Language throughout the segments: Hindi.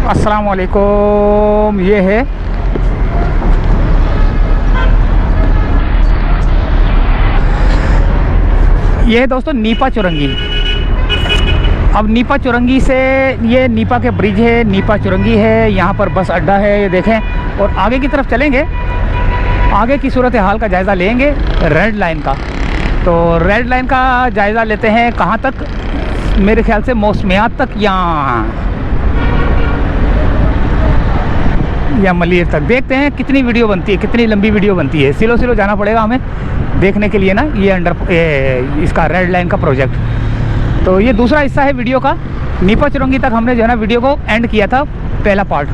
अस्सलाम वालेकुम। ये है दोस्तों नीपा चुरंगी। अब नीपा चुरंगी से ये नीपा के ब्रिज है, नीपा चुरंगी है, यहाँ पर बस अड्डा है, ये देखें। और आगे की तरफ चलेंगे, आगे की सूरत हाल का जायज़ा लेंगे रेड लाइन का। तो रेड लाइन का जायज़ा लेते हैं कहाँ तक, मेरे ख्याल से मौसमियात तक या मलिर तक। देखते हैं कितनी वीडियो बनती है, कितनी लंबी वीडियो बनती है। सिलो सिलो जाना पड़ेगा हमें देखने के लिए ना, ये इसका रेड लाइन का प्रोजेक्ट। तो ये दूसरा हिस्सा है वीडियो का। नीपा चुरंगी तक हमने जो है ना वीडियो को एंड किया था, पहला पार्ट।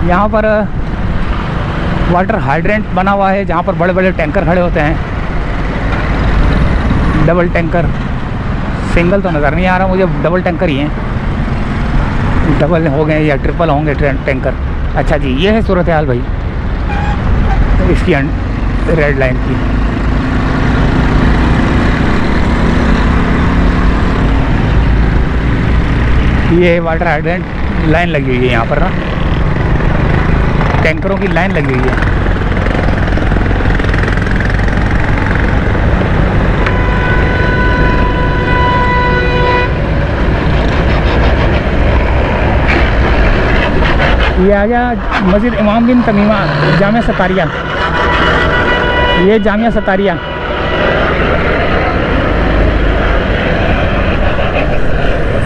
यहाँ पर वाटर हाइड्रेंट बना हुआ है, जहाँ पर बड़े बड़े टैंकर खड़े होते हैं। डबल टैंकर, सिंगल तो नज़र नहीं आ रहा मुझे, डबल टैंकर ही हैं। डबल हो गए या ट्रिपल होंगे टैंकर। अच्छा जी, ये है सूरत हाल भाई इसकी रेड लाइन की। ये वाटर हाइड्रेंट लाइन लगी हुई है यहाँ पर ना, टैंकरों की लाइन लगी हुई है। ये आ गया मस्जिद इमाम बिन तमीमा, जामिया सतारिया। ये जामिया सतारिया।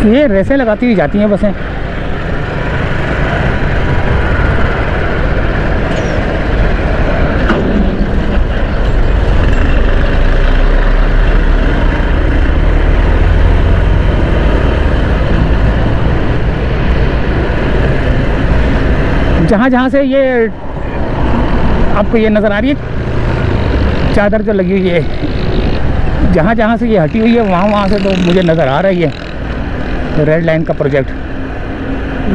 ये रेसें लगाती हुई जाती हैं बसें। जहाँ जहाँ से ये आपको ये नज़र आ रही है चादर जो लगी हुई है, जहाँ जहाँ से ये हटी हुई है वहाँ से तो मुझे नज़र आ रही है रेड लाइन का प्रोजेक्ट।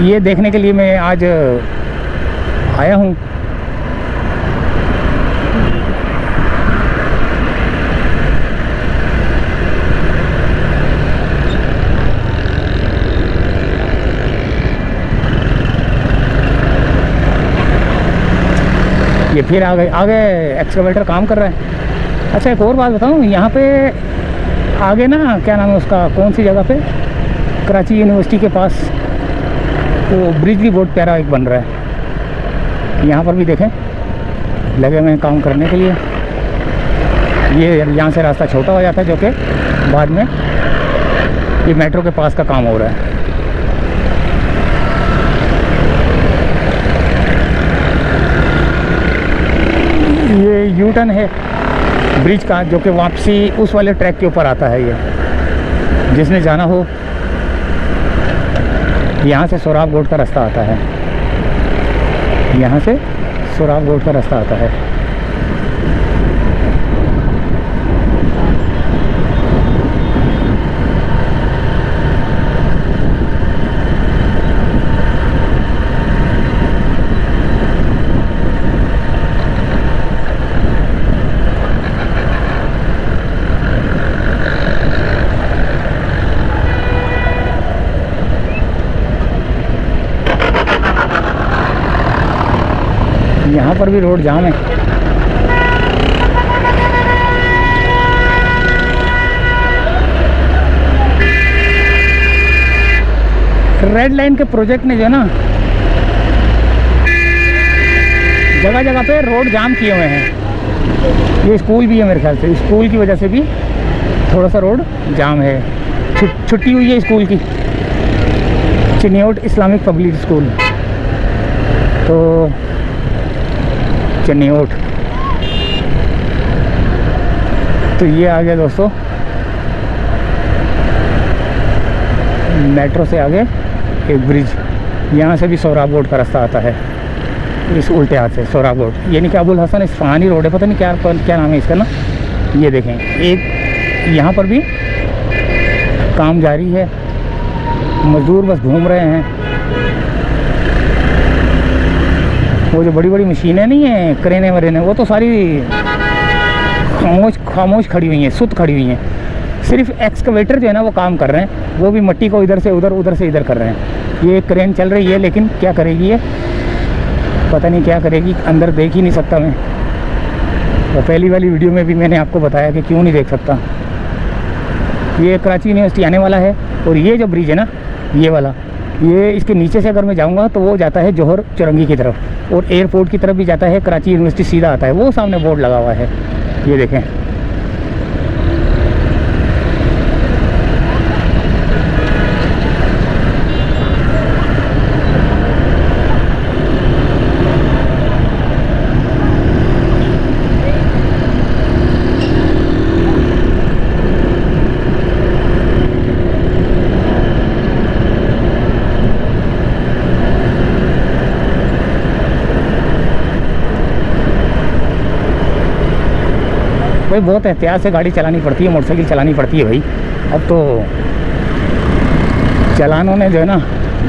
ये देखने के लिए मैं आज आया हूँ। ये फिर आगे एक्सकवेटर काम कर रहा है। अच्छा एक और बात बताऊँ, यहाँ पे आगे ना क्या नाम है उसका, कौन सी जगह पे, कराची यूनिवर्सिटी के पास तो ब्रिज भी बहुत प्यारा एक बन रहा है। यहाँ पर भी देखें लगे हुए हैं काम करने के लिए। ये यहाँ से रास्ता छोटा हो जाता है, जो कि बाद में ये मेट्रो के पास का काम हो रहा है। ये यू टर्न है ब्रिज का, जो कि वापसी उस वाले ट्रैक के ऊपर आता है। ये जिसने जाना हो, यहाँ से सोराब गोट का रास्ता आता है, यहाँ से सोराब गोट का रास्ता आता है। यहाँ पर भी रोड जाम है। रेड लाइन के प्रोजेक्ट ने जो है ना जगह जगह पे रोड जाम किए हुए हैं। ये स्कूल भी है मेरे ख्याल से, स्कूल की वजह से भी थोड़ा सा रोड जाम है। छुट्टी हुई है स्कूल की, चिन्योट इस्लामिक पब्लिक स्कूल, तो चिन्योट। तो ये आ गया दोस्तों मेट्रो से आगे एक ब्रिज। यहाँ से भी सोराब रोड का रास्ता आता है, इस उल्टे हाथ से सोराब रोड, यानी कि अबुल हसन इस्फहानी रोड है, पता नहीं क्या नाम है इसका ना। ये देखें, एक यहाँ पर भी काम जारी है, मज़दूर बस घूम रहे हैं। वो जो बड़ी बड़ी मशीनें नहीं हैं, क्रेनें वरेनें, वो तो सारी खामोश खड़ी हुई हैं, सुत खड़ी हुई हैं। सिर्फ एक्सकवेटर जो है ना वो काम कर रहे हैं, वो भी मिट्टी को इधर से उधर, उधर से इधर कर रहे हैं। ये क्रेन चल रही है, लेकिन क्या करेगी ये, पता नहीं क्या करेगी, अंदर देख ही नहीं सकता मैं। और पहली वाली वीडियो में भी मैंने आपको बताया कि क्यों नहीं देख सकता। ये कराची यूनिवर्सिटी आने वाला है, और ये जो ब्रिज है ना, ये वाला, ये इसके नीचे से अगर मैं जाऊंगा तो वो जाता है जौहर चौरंगी की तरफ, और एयरपोर्ट की तरफ भी जाता है। कराची यूनिवर्सिटी सीधा आता है, वो सामने बोर्ड लगा हुआ है, ये देखें। भाई बहुत एहतियात से गाड़ी चलानी पड़ती है, मोटरसाइकिल चलानी पड़ती है भाई। अब तो चालानों ने जो है ना,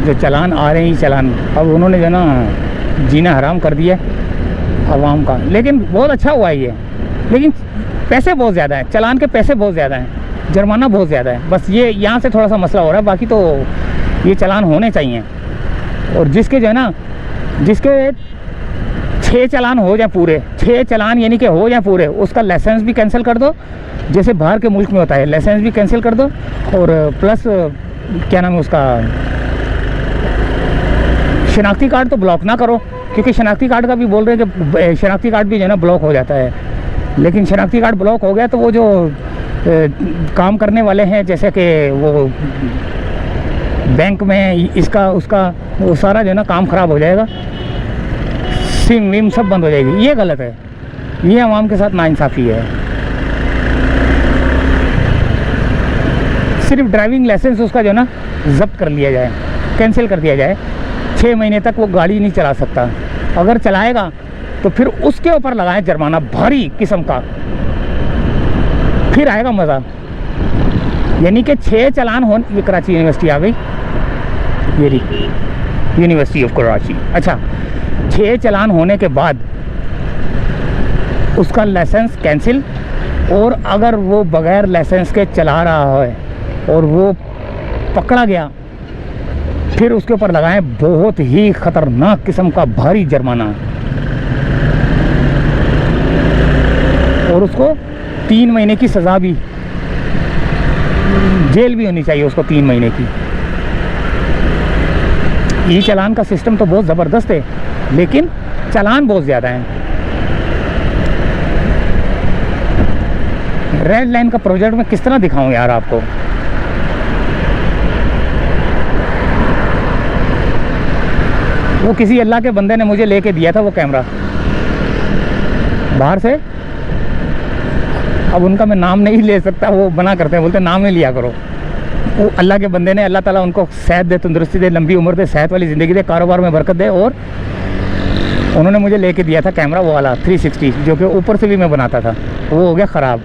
जो चालान आ रहे हैं चालान, अब उन्होंने जो है ना जीना हराम कर दिया आवाम का। लेकिन बहुत अच्छा हुआ है ये, लेकिन पैसे बहुत ज़्यादा हैं, चालान के पैसे बहुत ज़्यादा हैं, जुर्माना बहुत ज़्यादा है। बस ये यहाँ से थोड़ा सा मसला हो रहा है, बाकी तो ये चालान होने चाहिए। और जिसके जो है ना, जिसके 6 चालान हो जाए पूरे, 6 चालान यानी कि हो जाए पूरे, उसका लाइसेंस भी कैंसिल कर दो, जैसे बाहर के मुल्क में होता है, लाइसेंस भी कैंसिल कर दो। और प्लस क्या नाम है उसका, शनाख्ती कार्ड तो ब्लॉक ना करो, क्योंकि शनाख्ती कार्ड का भी बोल रहे हैं कि शनाख्ती कार्ड भी जो है ना ब्लॉक हो जाता है। लेकिन शनाख्ती कार्ड ब्लॉक हो गया तो वो जो काम करने वाले हैं, जैसे कि वो बैंक में इसका उसका, वो सारा जो है ना काम ख़राब हो जाएगा, सिम विम सब बंद हो जाएगी। ये गलत है, ये आवाम के साथ नाइंसाफ़ी है। सिर्फ ड्राइविंग लाइसेंस उसका जो है ना जब्त कर लिया जाए, कैंसिल कर दिया जाए। 6 महीने तक वो गाड़ी नहीं चला सकता। अगर चलाएगा तो फिर उसके ऊपर लगाएं जुर्माना भारी किस्म का, फिर आएगा मज़ा। यानी कि 6 चालान हो, ये कराची यूनिवर्सिटी आ गई, ये रही यूनिवर्सिटी ऑफ कराची। अच्छा, 6 चालान होने के बाद उसका लाइसेंस कैंसिल, और अगर वो बग़ैर लाइसेंस के चला रहा है और वो पकड़ा गया, फिर उसके ऊपर लगाएं बहुत ही ख़तरनाक किस्म का भारी जुर्माना, और उसको 3 महीने की सज़ा भी, जेल भी होनी चाहिए उसको 3 महीने की। ई चालान का सिस्टम तो बहुत ज़बरदस्त है, लेकिन चालान बहुत ज़्यादा हैं। रेड लाइन का प्रोजेक्ट मैं किस तरह दिखाऊं यार आपको। वो किसी अल्लाह के बंदे ने मुझे लेके दिया था वो कैमरा बाहर से। अब उनका मैं नाम नहीं ले सकता, वो मना करते हैं, बोलते नाम नहीं लिया करो। वो अल्लाह के बंदे ने, अल्लाह ताला उनको सेहत दे, तंदुरुस्ती दे, लंबी उम्र दे, सेहत वाली ज़िंदगी दे, कारोबार में बरकत दे। और उन्होंने मुझे लेके दिया था कैमरा वो वाला 360, जो कि ऊपर से भी मैं बनाता था, वो हो गया ख़राब।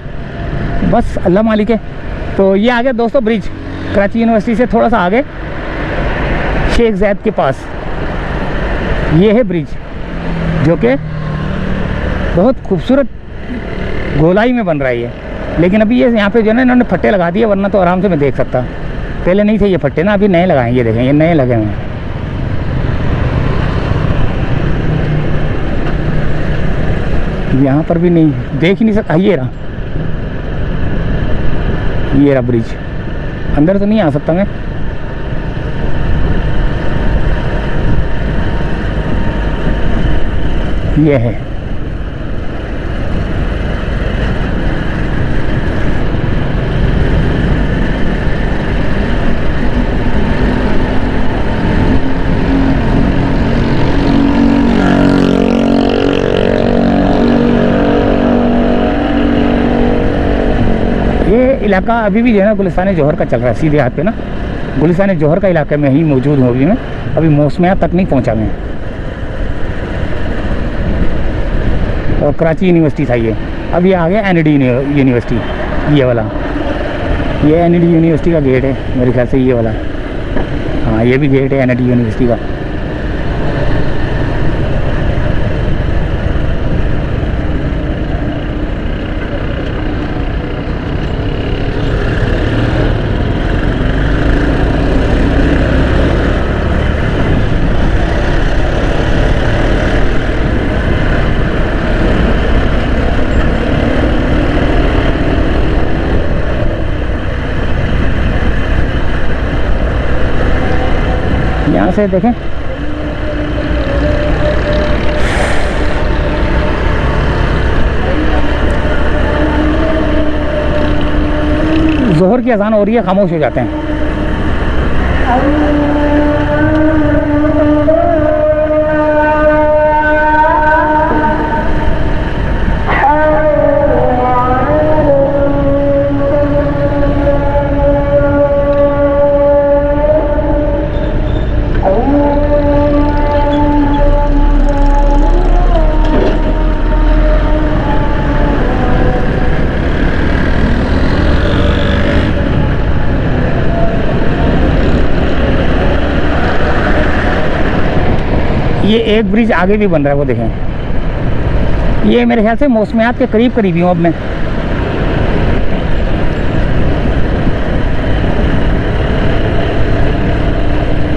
बस अल्लाह मालिक है। तो ये आ गया दोस्तों ब्रिज, कराची यूनिवर्सिटी से थोड़ा सा आगे शेख ज़ैद के पास ये है ब्रिज, जो कि बहुत खूबसूरत गोलाई में बन रही है। लेकिन अभी ये यहाँ पे जो है ना इन्होंने फट्टे लगा दिए, वरना तो आराम से मैं देख सकता। पहले नहीं थे ये फट्टे ना, अभी नए लगाए। ये देखें, ये नए लगे हुए हैं। यहाँ पर भी नहीं देख ही नहीं सकता। ये रहा ब्रिज, अंदर तो नहीं आ सकता मैं। ये है, ये इलाका अभी भी जो है ना गुलिस्तान जौहर का चल रहा है, सीधे हाथ पे ना गुलिस्तान जौहर का इलाके में ही मौजूद हूँ अभी मैं। अभी मौसमिया तक नहीं पहुँचा मैं। और कराची यूनिवर्सिटी था ये। अब ये आ गया एनडी यूनिवर्सिटी, ये वाला, ये एनडी यूनिवर्सिटी का गेट है मेरे ख्याल से, ये वाला। हाँ, ये भी गेट है एनडी यूनिवर्सिटी का। से देखें, जोहर की अजान हो रही है, खामोश हो जाते हैं। ये एक ब्रिज आगे भी बन रहा है, वो देखें। ये मेरे ख्याल से मौसमियात के करीब करीब ही हूँ अब मैं।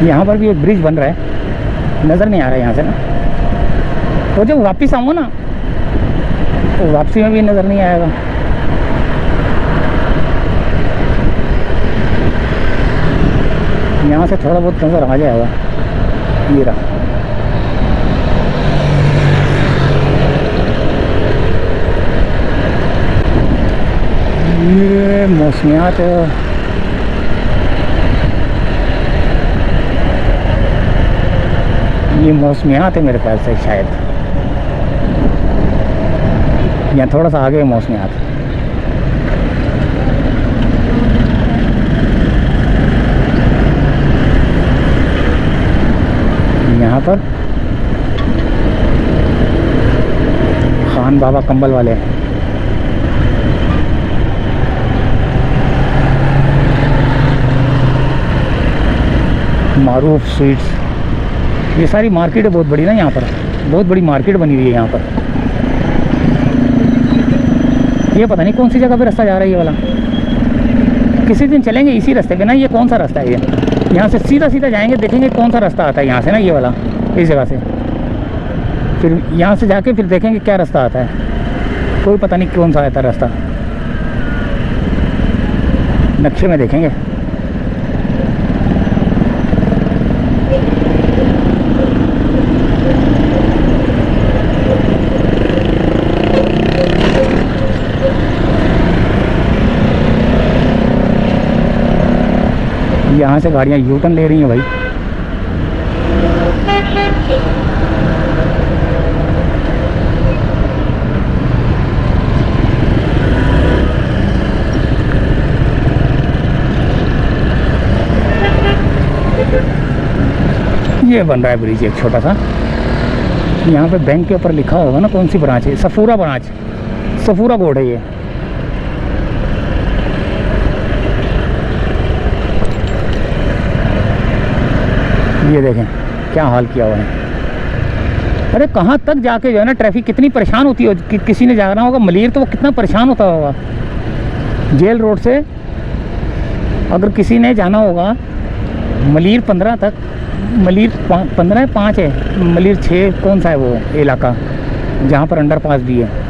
यहाँ पर भी एक ब्रिज बन रहा है, नज़र नहीं आ रहा है यहाँ से ना। तो जब वापस आऊँगा ना तो वापसी में भी नज़र नहीं आएगा। यहाँ से थोड़ा बहुत नज़र आ जाएगा। ये रहा। ये मौसमियात है मेरे ख्याल से, शायद यहाँ थोड़ा सा आगे है मौसमियात। यहाँ पर खान बाबा कंबल वाले हैं। मारूफ स्वीट्स, ये सारी मार्केट है बहुत बड़ी ना, यहाँ पर बहुत बड़ी मार्केट बनी हुई है यहाँ पर। ये पता नहीं कौन सी जगह पे रास्ता जा रहा है ये वाला। किसी दिन चलेंगे इसी रास्ते पे ना। ये कौन सा रास्ता है ये? यहाँ से सीधा सीधा जाएंगे, देखेंगे कौन सा रास्ता आता है यहाँ से ना, ये वाला, इस जगह से। फिर यहाँ से जाके फिर देखेंगे क्या रास्ता आता है। कोई पता नहीं कौन सा आता है रास्ता, नक्शे में देखेंगे। यहाँ से गाड़ियाँ यू टर्न ले रही हैं भाई। ये बन रहा है ब्रिज एक छोटा सा। यहाँ पे बैंक के ऊपर लिखा होगा ना कौन सी ब्रांच है, सफूरा ब्रांच, सफूरा बोर्ड है ये। ये देखें क्या हाल किया हुआ है। अरे कहाँ तक जाके जो है ना ट्रैफिक कितनी परेशान होती है। किसी ने जाना होगा मलीर तो वो कितना परेशान होता होगा। जेल रोड से अगर किसी ने जाना होगा मलीर 15 तक, मलीर 15-5 है, मलीर 6 कौन सा है वो इलाका जहाँ पर अंडरपास भी है।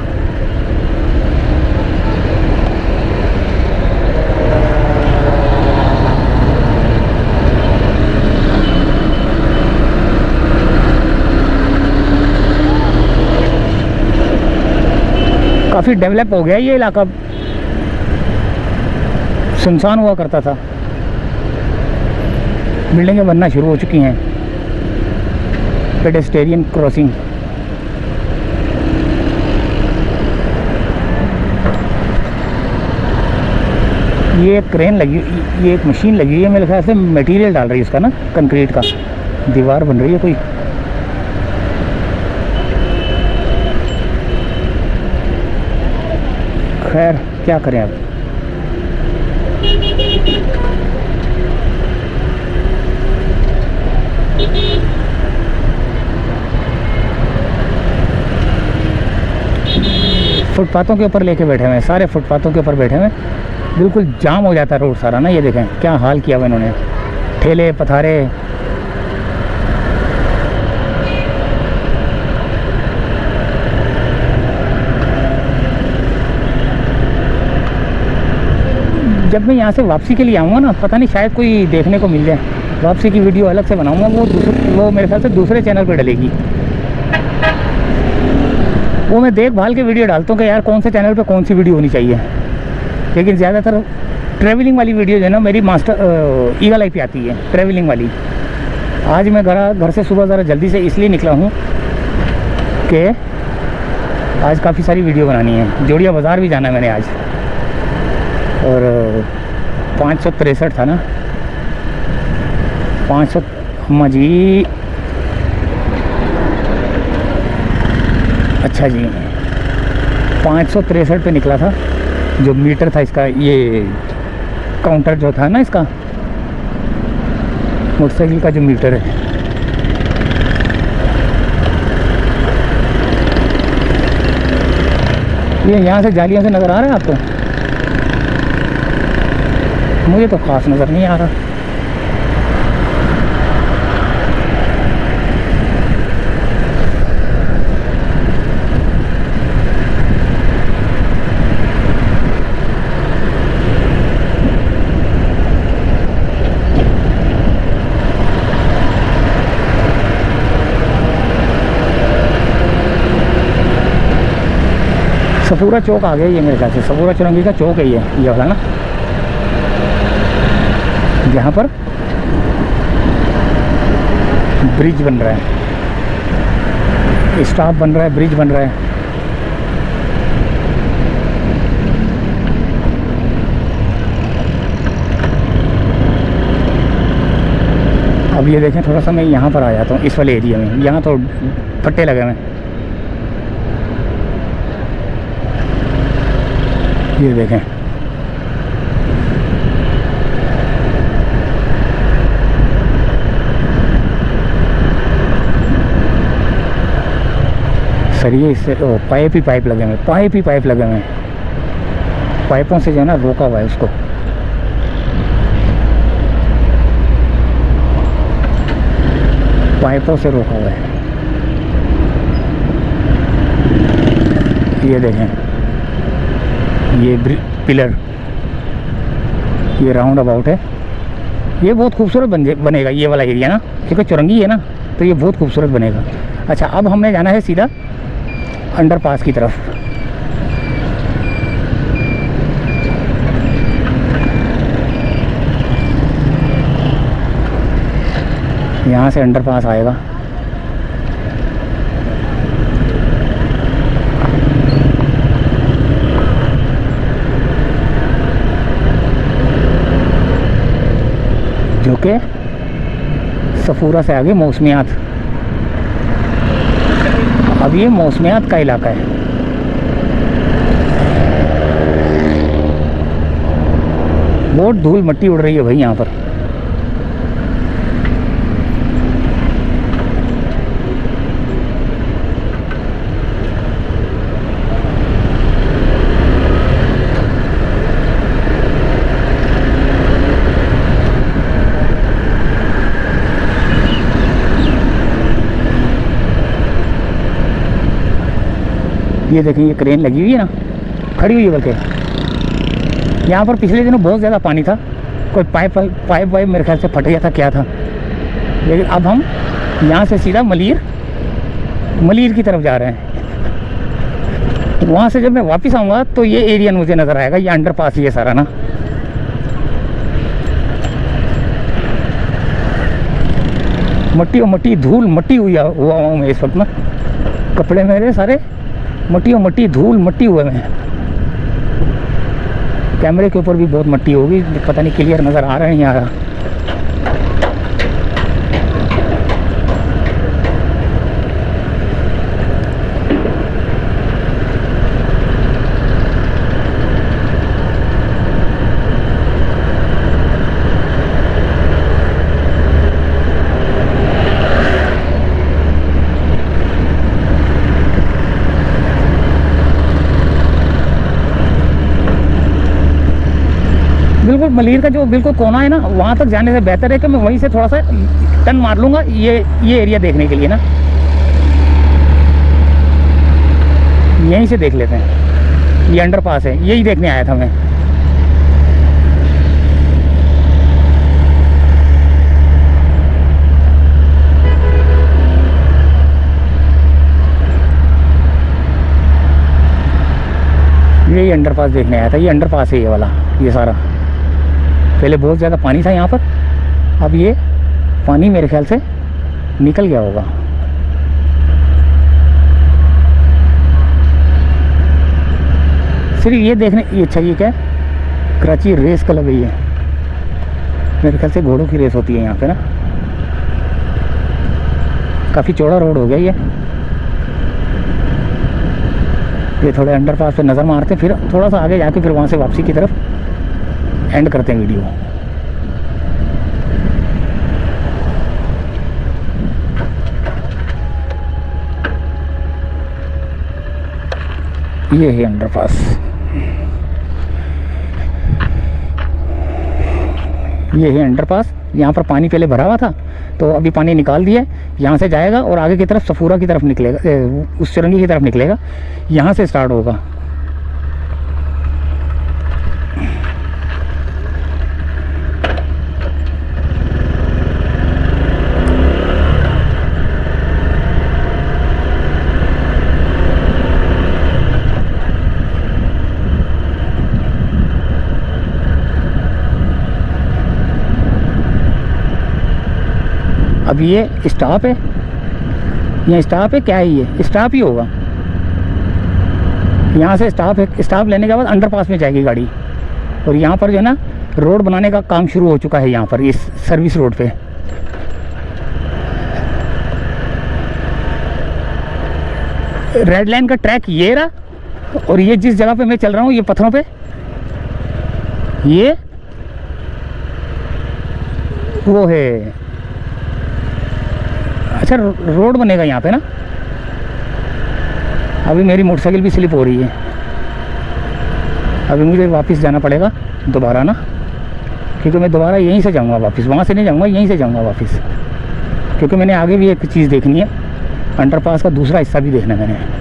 काफ़ी डेवलप हो गया ये इलाका, सुनसान हुआ करता था। बिल्डिंगें बनना शुरू हो चुकी हैं। पेडेस्टेरियन क्रॉसिंग, ये एक क्रेन लगी, ये एक मशीन लगी हुई है मेरे ख्याल से, मटेरियल डाल रही है इसका ना, कंक्रीट का। दीवार बन रही है कोई। खैर क्या करें अब। फुटपाथों के ऊपर लेके बैठे हुए हैं, सारे फुटपाथों के ऊपर बैठे हुए हैं। बिल्कुल जाम हो जाता है रोड सारा ना। ये देखें क्या हाल किया हुआ इन्होंने, ठेले पथारे। जब मैं यहाँ से वापसी के लिए आऊँगा ना, पता नहीं शायद कोई देखने को मिल जाए। वापसी की वीडियो अलग से बनाऊंगा, वो मेरे ख्याल से दूसरे चैनल पे डलेगी। वो मैं देखभाल के वीडियो डालता हूँ कि यार कौन से चैनल पे कौन सी वीडियो होनी चाहिए, लेकिन ज़्यादातर ट्रैवलिंग वाली वीडियो जो है ना मेरी मास्टर ईगल आई पे आती है, ट्रैवलिंग वाली। आज मैं घर से सुबह ज़रा जल्दी से इसलिए निकला हूँ कि आज काफ़ी सारी वीडियो बनानी है। जोड़िया बाज़ार भी जाना है मैंने आज, और 563 था ना, 500 अम्मा जी, अच्छा जी 563 पे निकला था। जो मीटर था इसका, ये काउंटर जो था ना इसका मोटरसाइकिल का जो मीटर है, ये यहाँ से जालियों से नज़र आ रहा है आपको? मुझे तो ख़ास नज़र नहीं आ रहा। सफूरा चौक आ गया ये मेरे ख्याल से, सफूरा चौरंगी का चौक है ये वाला ना, जहाँ पर ब्रिज बन रहा है, स्टॉप बन रहा है, ब्रिज बन रहा है। अब ये देखें, थोड़ा सा मैं यहाँ पर आ जाता हूँ इस वाले एरिया में, यहाँ तो फट्टे लगे हुए हैं। ये देखें, सरिये इससे पाइप ही पाइप लगे हुए, पाइप ही पाइप लगे हुए हैं। पाइपों से जो है ना रोका हुआ है उसको। पाइपों से रोका हुआ है। ये देखें, ये पिलर, ये राउंड अबाउट है। ये बहुत खूबसूरत बनेगा ये वाला एरिया ना, क्योंकि चौरंगी है ना, तो ये बहुत खूबसूरत बनेगा। अच्छा, अब हमने जाना है सीधा अंडरपास की तरफ। यहाँ से अंडरपास आएगा। जो कि सफूरा से आगे मौसमियात। अब ये मौसमियात का इलाका है। बहुत धूल मट्टी उड़ रही है भाई यहाँ पर। ये देखिए, ये क्रेन लगी हुई है ना, खड़ी हुई है बल्कि। यहाँ पर पिछले दिनों बहुत ज़्यादा पानी था, कोई पाइप मेरे ख्याल से फट गया था, क्या था। लेकिन अब हम यहाँ से सीधा मलीर की तरफ जा रहे हैं। वहाँ से जब मैं वापस आऊँगा तो ये एरिया मुझे नज़र आएगा, ये अंडरपास ही है सारा ना। मट्टी और मट्टी, धूल मट्टी हुआ हूँ मैं इस वक्त ना। कपड़े मेरे सारे मट्टी और मट्टी, धूल मट्टी हुए में। कैमरे के ऊपर भी बहुत मट्टी होगी, पता नहीं क्लियर नज़र आ रहा है नहीं आ रहा। बिल्कुल मलीर का जो बिल्कुल कोना है ना, वहाँ तक जाने से बेहतर है कि मैं वहीं से थोड़ा सा टर्न मार लूँगा ये एरिया देखने के लिए ना। यहीं से देख लेते हैं, ये अंडरपास है, यही देखने आया था मैं। ये अंडरपास देखने आया था। ये अंडरपास है ये वाला, ये सारा। पहले बहुत ज़्यादा पानी था यहाँ पर, अब ये पानी मेरे ख्याल से निकल गया होगा। सिर्फ ये देखने, ये अच्छा ये क्या है, कराची रेस क्लब है ये। मेरे ख्याल से घोड़ों की रेस होती है यहाँ पे ना। काफ़ी चौड़ा रोड हो गया ये थोड़े अंडरपास पे नज़र मारते हैं, फिर थोड़ा सा आगे जाके फिर वहाँ से वापसी की तरफ एंड करते हैं वीडियो। ये है अंडरपास, ये है अंडरपास। यहाँ पर पानी पहले भरा हुआ था, तो अभी पानी निकाल दिया। यहाँ से जाएगा और आगे की तरफ सफूरा की तरफ निकलेगा, उस चरंगी की तरफ निकलेगा। यहाँ से स्टार्ट होगा। अब ये स्टॉप है, यहाँ स्टॉप है, क्या है ये स्टॉप ही होगा। यहाँ से स्टॉप है, स्टॉप लेने के बाद अंडरपास में जाएगी गाड़ी। और यहाँ पर जो है ना रोड बनाने का काम शुरू हो चुका है यहाँ पर, इस सर्विस रोड पे। रेड लाइन का ट्रैक ये रहा, और ये जिस जगह पे मैं चल रहा हूँ ये पत्थरों पे, ये वो है। अच्छा रोड बनेगा यहाँ पे ना। अभी मेरी मोटरसाइकिल भी स्लिप हो रही है, अभी मुझे वापस जाना पड़ेगा दोबारा ना, क्योंकि मैं दोबारा यहीं से जाऊँगा वापस, वहाँ से नहीं जाऊँगा, यहीं से जाऊँगा वापस। क्योंकि मैंने आगे भी एक चीज़ देखनी है, अंडरपास का दूसरा हिस्सा भी देखना है मैंने।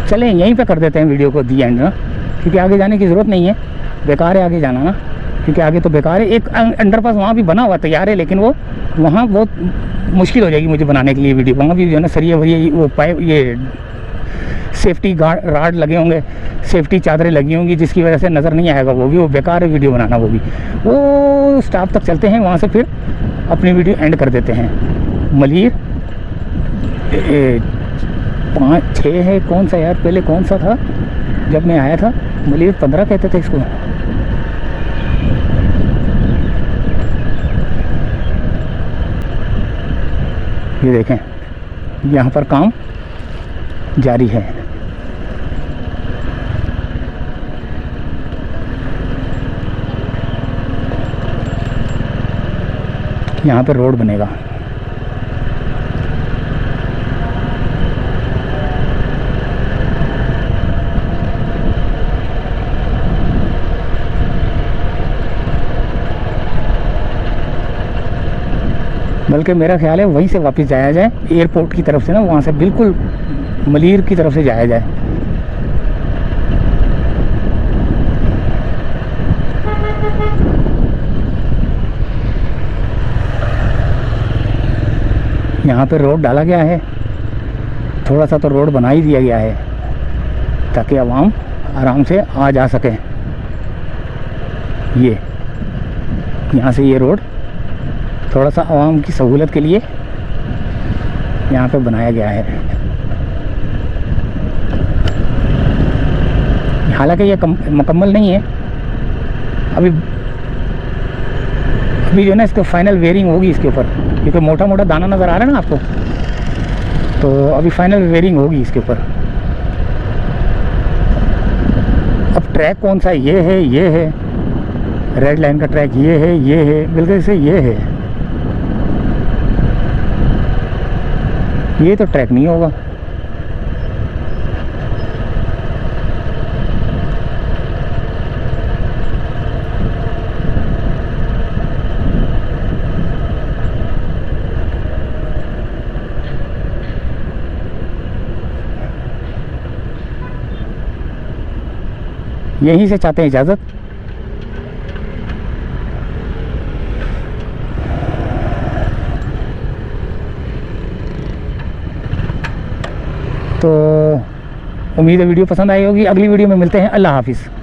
चलें यहीं पे कर देते हैं वीडियो को दी एंड ना, क्योंकि आगे जाने की ज़रूरत नहीं है, बेकार है आगे जाना ना, क्योंकि आगे तो बेकार है। एक अंडरपास वहाँ भी बना हुआ तैयार है, लेकिन वो वहाँ बहुत मुश्किल हो जाएगी मुझे बनाने के लिए वीडियो। वहाँ भी जो है ना सरिया वरिया वो पाइप, ये सेफ्टी गार्ड राड लगे होंगे, सेफ्टी चादरें लगी होंगी, जिसकी वजह से नज़र नहीं आएगा, वो बेकार है वीडियो बनाना। वो स्टॉप तक चलते हैं, वहाँ से फिर अपनी वीडियो एंड कर देते हैं। मलिर 5-6 है, कौन सा यार पहले कौन सा था जब मैं आया था? मलिर 15 कहते थे इसको। ये देखें यहाँ पर काम जारी है। यहाँ पर रोड बनेगा। बल्कि मेरा ख्याल है वहीं से वापस जाया जाए, एयरपोर्ट की तरफ से ना, वहाँ से बिल्कुल मलिर की तरफ से जाया जाए। यहाँ पे रोड डाला गया है, थोड़ा सा तो रोड बना ही दिया गया है ताकि आवाम आराम से आ जा सके। ये यहाँ से ये रोड थोड़ा सा आवाम की सहूलत के लिए यहाँ पे बनाया गया है। हालांकि ये मुकम्मल नहीं है, अभी जो है ना इसको फाइनल वेयरिंग होगी इसके ऊपर, क्योंकि मोटा मोटा दाना नज़र आ रहा है ना आपको, तो अभी फाइनल वेयरिंग होगी इसके ऊपर। अब ट्रैक कौन सा है? ये है रेड लाइन का ट्रैक, ये है बिल्कुल से, ये है। ये तो ट्रैक नहीं होगा। यहीं से चाहते हैं इजाज़त। तो उम्मीद है वीडियो पसंद आई होगी। अगली वीडियो में मिलते हैं। अल्लाह हाफिज़।